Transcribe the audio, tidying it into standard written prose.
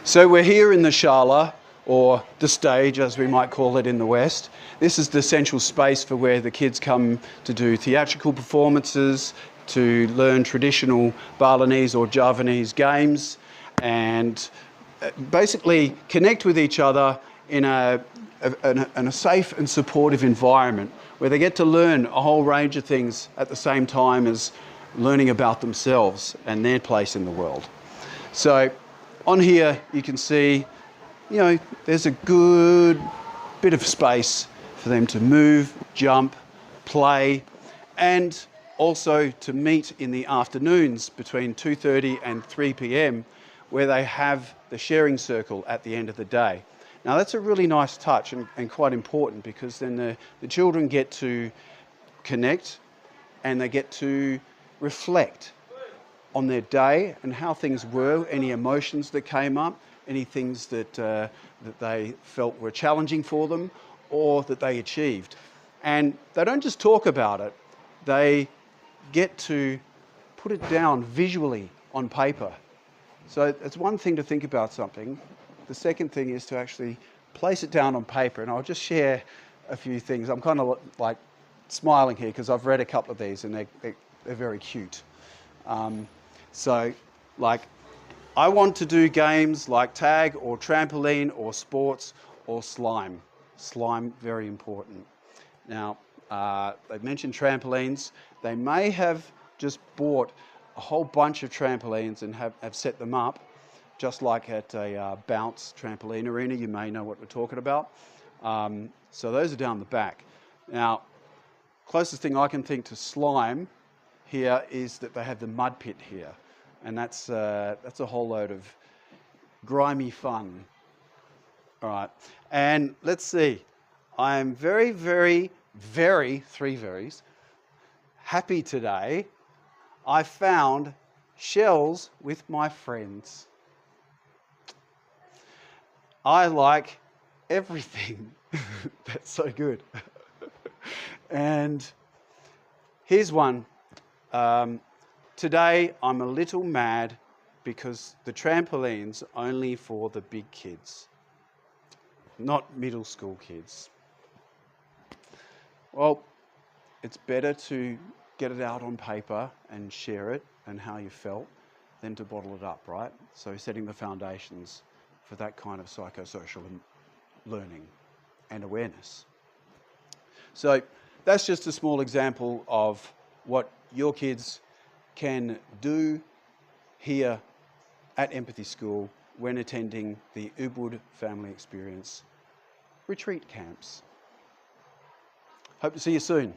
So we're here in the Shala, or the stage as we might call it in the West. This is the central space for where the kids come to do theatrical performances, to learn traditional Balinese or Javanese games, and basically connect with each other in a safe and supportive environment where they get to learn a whole range of things at the same time as learning about themselves and their place in the world. So on here you can see, you know, there's a good bit of space for them to move, jump, play, and also to meet in the afternoons between 2:30 and 3 p.m. where they have the sharing circle at the end of the day. Now that's a really nice touch and quite important, because then the children get to connect and they get to reflect on their day and how things were, any emotions that came up, any things that they felt were challenging for them or that they achieved. And they don't just talk about it, they get to put it down visually on paper. So it's one thing to think about something. The second thing is to actually place it down on paper. And I'll just share a few things. I'm kind of like smiling here because I've read a couple of these and they're very cute. So like, I want to do games like tag or trampoline or sports or slime. Slime, very important. Now, they've mentioned trampolines. They may have just bought a whole bunch of trampolines and have set them up, just like at a bounce trampoline arena. You may know what we're talking about. So those are down the back. Now, closest thing I can think to slime here is that they have the mud pit here. And that's a whole load of grimy fun. All right, and let's see. I am very, very, very, three verys, happy today. I found shells with my friends. I like everything. That's so good. And here's one. Today I'm a little mad because the trampoline's only for the big kids, not middle school kids. Well, it's better to get it out on paper and share it and how you felt than to bottle it up, right? So setting the foundations for that kind of psychosocial learning and awareness. So that's just a small example of what your kids can do here at Empathy School when attending the Ubud Family Experience retreat camps. Hope to see you soon.